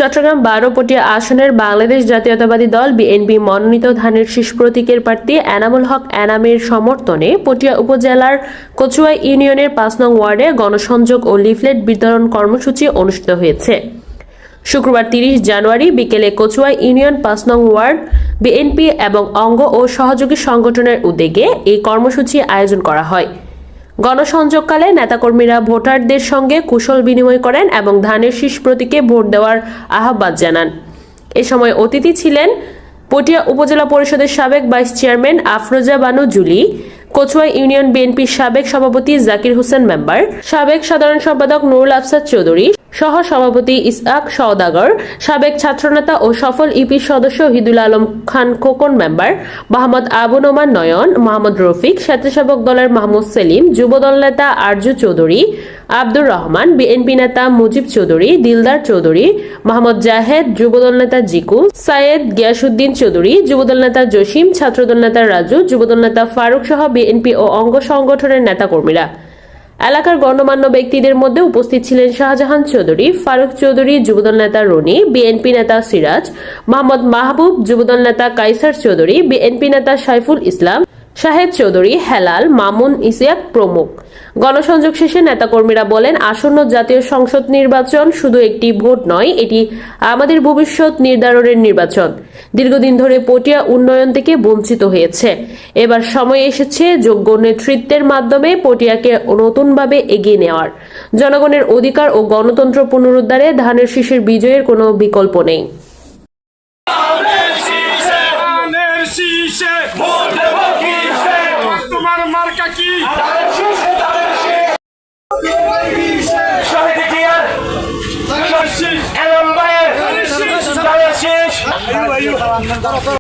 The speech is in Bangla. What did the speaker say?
চট্টগ্রাম 12 পটিয়া আসনের বাংলাদেশ জাতীয়তাবাদী দল বিএনপি মনোনীত ধানের শীষ প্রতীকের প্রার্থী এনামুল হক এনামের সমর্থনে পটিয়া উপজেলার কচুয়া ইউনিয়নের 5 নং ওয়ার্ডে গণসংযোগ ও লিফলেট বিতরণ কর্মসূচি অনুষ্ঠিত হয়েছে। শুক্রবার 30 জানুয়ারি বিকেলে কচুয়া ইউনিয়ন 5 নং ওয়ার্ড বিএনপি এবং অঙ্গ ও সহযোগী সংগঠনের উদ্যোগে এই কর্মসূচি আয়োজন করা হয়। গণসংযোগকালে নেতাকর্মীরা ভোটারদের সঙ্গে কুশল বিনিময় করেন এবং ধানের শীষ প্রতীকে ভোট দেওয়ার আহ্বান জানান। এ সময় অতিথি ছিলেন পটিয়া উপজেলা পরিষদের সাবেক vice chairman Afroza Banu Julie, Kachua union বিএনপির সাবেক সভাপতি জাকির হোসেন মেম্বার, সাবেক সাধারণ সম্পাদক নুরুল আফসাদ চৌধুরী, সহ সভাপতি ইসহাক সওদাগর, সাবেক ছাত্রনেতা ও সফল ইপি সদস্য হিদুল আলম খান খোকন মেম্বার, মোহাম্মদ আবু নোমান নয়ন, মোহাম্মদ রফিক, স্বেচ্ছাসেবক দলের মাহমুদ সেলিম, যুবদল নেতা আরজু চৌধুরী, আব্দুর রহমান, বিএনপি নেতা মুজিব চৌধুরী, দিলদার চৌধুরী, মোহাম্মদ জাহেদ, যুবদল নেতা জিকু, সায়েদ গিয়াসউদ্দিন চৌধুরী, যুবদল নেতা জসিম, ছাত্রদল নেতা রাজু, যুবদল নেতা ফারুক সহ বিএনপি ও অঙ্গ সংগঠনের নেতাকর্মীরা। এলাকার গণ্যমান্য ব্যক্তিদের মধ্যে উপস্থিত ছিলেন শাহজাহান চৌধুরী, ফারুক চৌধুরী, যুবদল নেতা রনি, বিএনপি নেতা সিরাজ, মোহাম্মদ মাহবুব, যুবদল নেতা কাইসার চৌধুরী, বিএনপি নেতা সাইফুল ইসলাম, শাহেদ চৌধুরী, হেলাল, মামুন, ইসিয়াক প্রমুখ। গণসংযোগ শেষে নেতাকর্মীরা বলেন, আসন্ন জাতীয় সংসদ নির্বাচন শুধু একটি ভোট নয়, এটি আমাদের ভবিষ্যৎ নির্ধারণের নির্বাচন। দীর্ঘদিন ধরে পটিয়া উন্নয়ন থেকে বঞ্চিত হয়েছে। এবার সময় এসেছে যোগ্য নেতৃত্বের মাধ্যমে পটিয়াকে নতুনভাবে এগিয়ে নেওয়ার। জনগণের অধিকার ও গণতন্ত্র পুনরুদ্ধারে ধানের শীষের বিজয়ের কোনো বিকল্প নেই। তোমার মার্কা কি? শহীদ